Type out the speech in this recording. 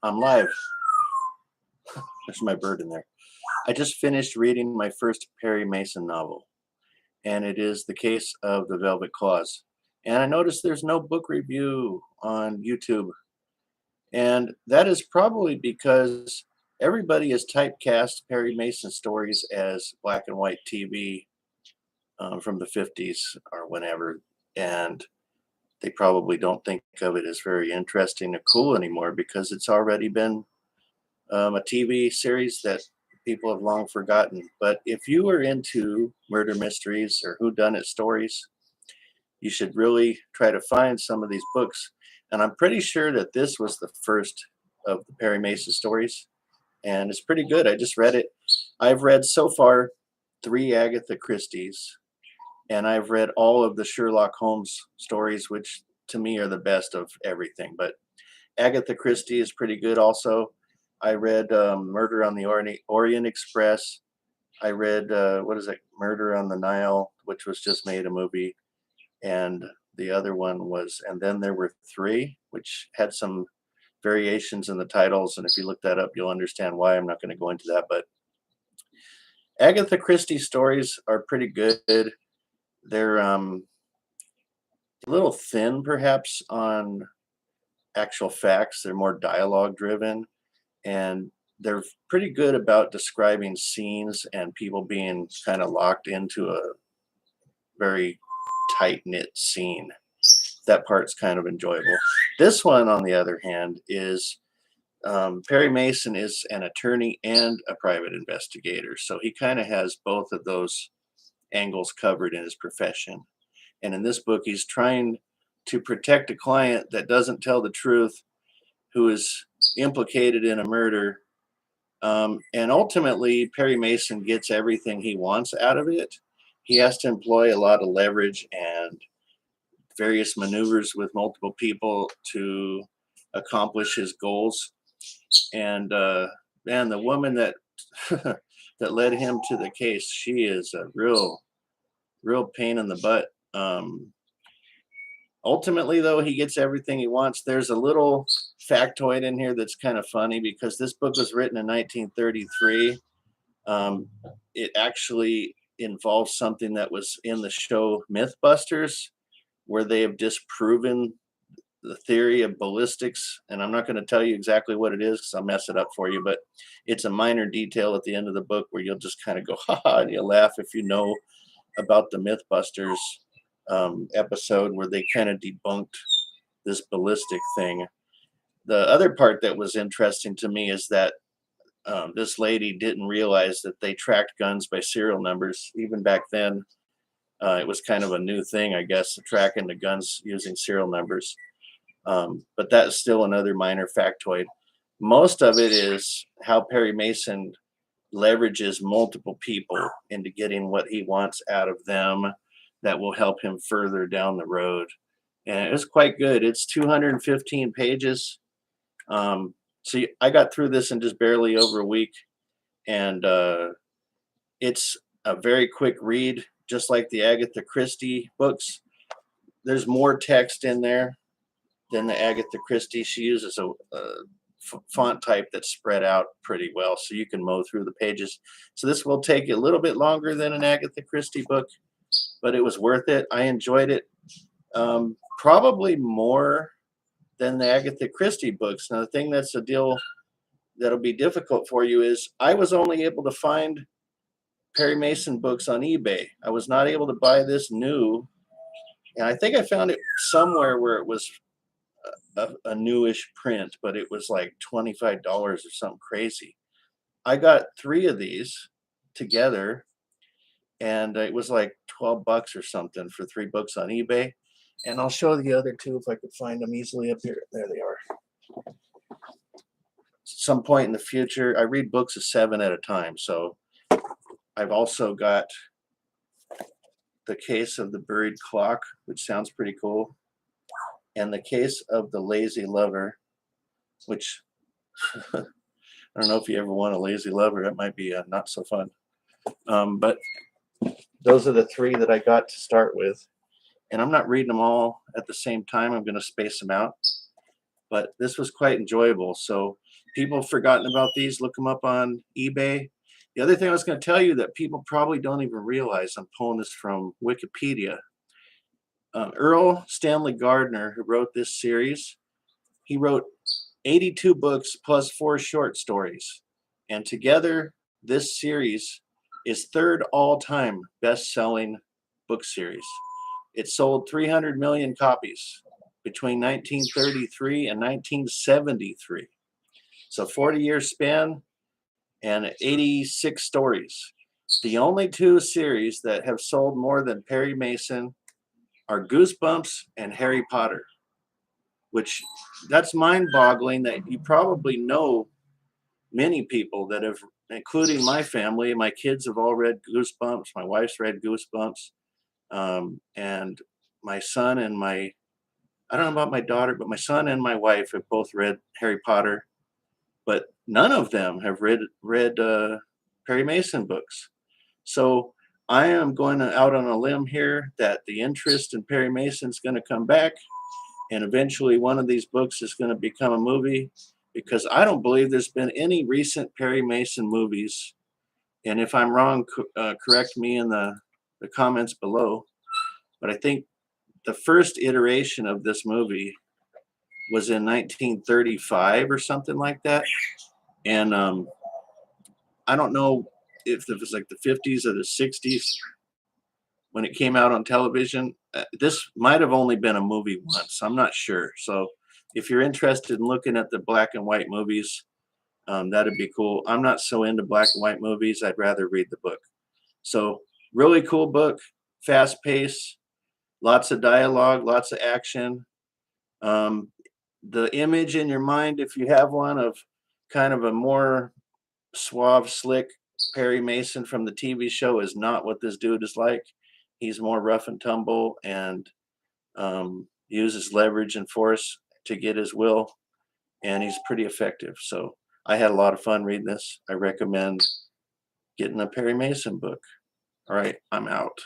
I'm live. There's my bird in there. I just finished reading my first Perry Mason novel, and it is The Case of the Velvet Claws. And I noticed there's no book review on YouTube, and that is probably because everybody has typecast Perry Mason stories as black and white TV from the 50s or whenever, and they probably don't think of it as very interesting or cool anymore because it's already been a TV series that people have long forgotten. But if you are into murder mysteries or whodunit stories, you should really try to find some of these books. And I'm pretty sure that this was the first of the Perry Mason stories, and it's pretty good. I just read it. I've read so far 3 Agatha Christie's, and I've read all of the Sherlock Holmes stories, which to me are the best of everything. But Agatha Christie is pretty good also. I read Murder on the Orient Express. I read, what is it, Murder on the Nile, which was just made a movie. And the other one was, and then there were three, which had some variations in the titles. And if you look that up, you'll understand why. I'm not going to go into that. But Agatha Christie stories are pretty good. They're a little thin, perhaps, on actual facts. They're more dialogue driven, and they're pretty good about describing scenes and people being kind of locked into a very tight knit scene. That part's kind of enjoyable. This one, on the other hand, is Perry Mason is an attorney and a private investigator, so he kind of has both of those angles covered in his profession. And in this book, he's trying to protect a client that doesn't tell the truth, who is implicated in a murder. And ultimately, Perry Mason gets everything he wants out of it. He has to employ a lot of leverage and various maneuvers with multiple people to accomplish his goals. And man, the woman that that led him to the case, she is a real pain in the butt. Ultimately, though, he gets everything he wants. There's a little factoid in here that's kind of funny because this book was written in 1933. It actually involves something that was in the show Mythbusters, where they have disproven the theory of ballistics. And I'm not going to tell you exactly what it is because I'll mess it up for you, but it's a minor detail at the end of the book where you'll just kind of go, ha ha, and you'll laugh if you know about the Mythbusters episode where they kind of debunked this ballistic thing. The other part that was interesting to me is that this lady didn't realize that they tracked guns by serial numbers. Even back then, it was kind of a new thing, I guess, tracking the guns using serial numbers. But that's still another minor factoid. Most of it is how Perry Mason leverages multiple people into getting what he wants out of them that will help him further down the road. And it was quite good. It's 215 pages. So I got through this in just barely over a week, and it's a very quick read, just like the Agatha Christie books. There's more text in there than the Agatha Christie. She uses a font type that's spread out pretty well, so you can mow through the pages. So this will take you a little bit longer than an Agatha Christie book, but it was worth it. I enjoyed it probably more than the Agatha Christie books. Now, the thing that's a deal that'll be difficult for you is I was only able to find Perry Mason books on eBay. I was not able to buy this new, and I think I found it somewhere where it was a newish print, but it was like $25 or something crazy. I got 3 of these together, and it was like $12 or something for 3 books on eBay. And I'll show the other 2 if I could find them easily up here. There they are. Some point in the future, I read books of 7 at a time. So I've also got The Case of the Buried Clock, which sounds pretty cool, and The Case of the Lazy Lover, which I don't know if you ever want a lazy lover. That might be not so fun. But those are the 3 that I got to start with. And I'm not reading them all at the same time. I'm going to space them out. But this was quite enjoyable. So People have forgotten about these. Look them up on eBay. The other thing I was going to tell you that people probably don't even realize, I'm pulling this from Wikipedia. Earl Stanley Gardner, who wrote this series, he wrote 82 books plus 4 short stories. And together, this series is third all-time best-selling book series. It sold 300 million copies between 1933 and 1973. So 40-year span and 86 stories. The only 2 series that have sold more than Perry Mason are Goosebumps and Harry Potter, which that's mind-boggling that you probably know many people that have, including my family. My kids have all read Goosebumps. My wife's read Goosebumps. And my son and I don't know about my daughter, but my son and my wife have both read Harry Potter, but none of them have read Perry Mason books. So I am going out on a limb here that the interest in Perry Mason is going to come back, and eventually one of these books is going to become a movie, because I don't believe there's been any recent Perry Mason movies. And if I'm wrong, correct me in the comments below. But I think the first iteration of this movie was in 1935 or something like that. And I don't know if it was like the 50s or the 60s when it came out on television. This might have only been a movie once. I'm not sure. So if you're interested in looking at the black and white movies, that'd be cool. I'm not so into black and white movies. I'd rather read the book. So really cool book, fast pace, lots of dialogue, lots of action. The image in your mind, if you have one, of kind of a more suave, slick Perry Mason from the TV show is not what this dude is like. He's more rough and tumble and uses leverage and force to get his will, and he's pretty effective. So I had a lot of fun reading this. I recommend getting a Perry Mason book. All right, I'm out.